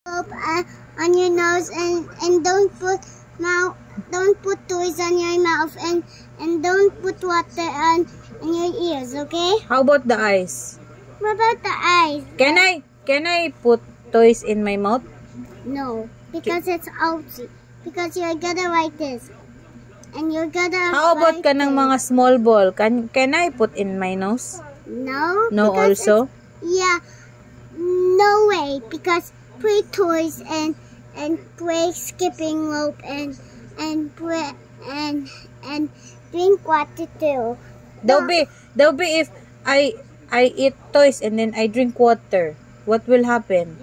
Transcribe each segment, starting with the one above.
soap on your nose and don't put toys on your mouth and don't put water on your ears, okay? How about the eyes? What about the eyes? Can I put toys in my mouth? No, because it's outside. Because you're gonna like this. And you're gonna How about kanang mga small ball? Can I put in my nose? No. No also? Yeah. No way, because play toys and play skipping rope and play and drink water too. That'll be if I eat toys and then I drink water. What will happen?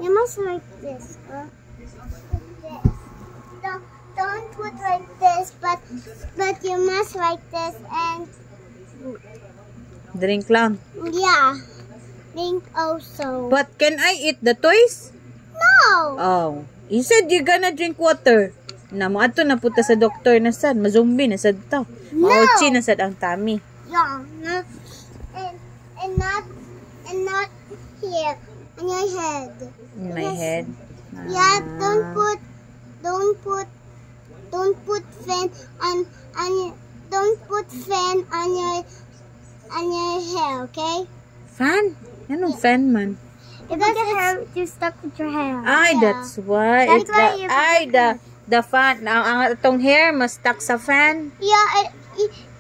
You must like this. Don't put like this, but you must like this and Drink lang. yeah, drink also. But can I eat the toys? No. Oh, you said you're gonna drink water. Na mo ato na puta sa doktor na sad, mazombi na sad ta. No. Mauchi na sad ang tummy. Yeah, no. And not here on your head. In my head. Yeah, don't put fan on don't put fan on your hair, okay? Fan? Anong fan man? Because you're stuck with your hair. Ay, Yeah. that's why. That's why you The fan. Ang atong hair mas stuck sa fan. Yeah,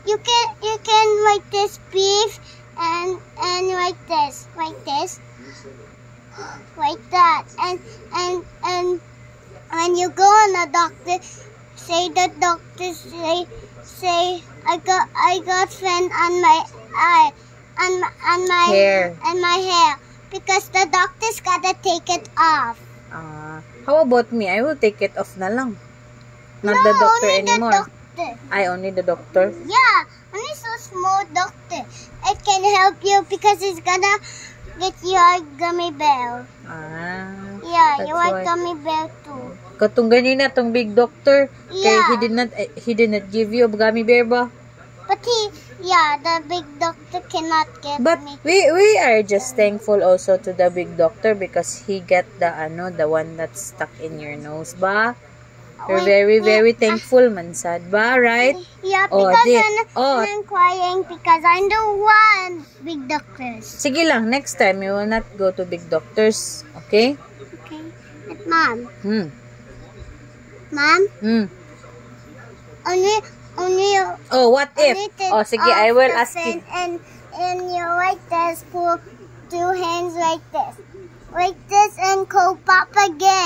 you can like this beef and like this, like that, and when you go on the doctor, say I got fan on my eye, on my Hair. and my hair because the doctor's gotta take it off. How about me? I will take it off na lang. Not No, the doctor only anymore. The doctor. Only the doctor. Yeah, only so small doctor. It can help you because it's gonna get your gummy bear. Yeah, That's you want why. gummy bear too. Katong ganina tong big doctor, kay Yeah. he did not give you a gummy bear ba? But the big doctor cannot get But me. we are just thankful also to the big doctor because he get the one that's stuck in your nose ba? We're very thankful man sad ba, right? Yeah, Oh, because oh. I'm crying because I don't want big doctors. Sige lang, next time you will not go to big doctors, okay? Okay, but Mom, only Oh, what if? only take Oh, sige, off I will the ask you. fan and you like this, pull two hands like this and call Papa again.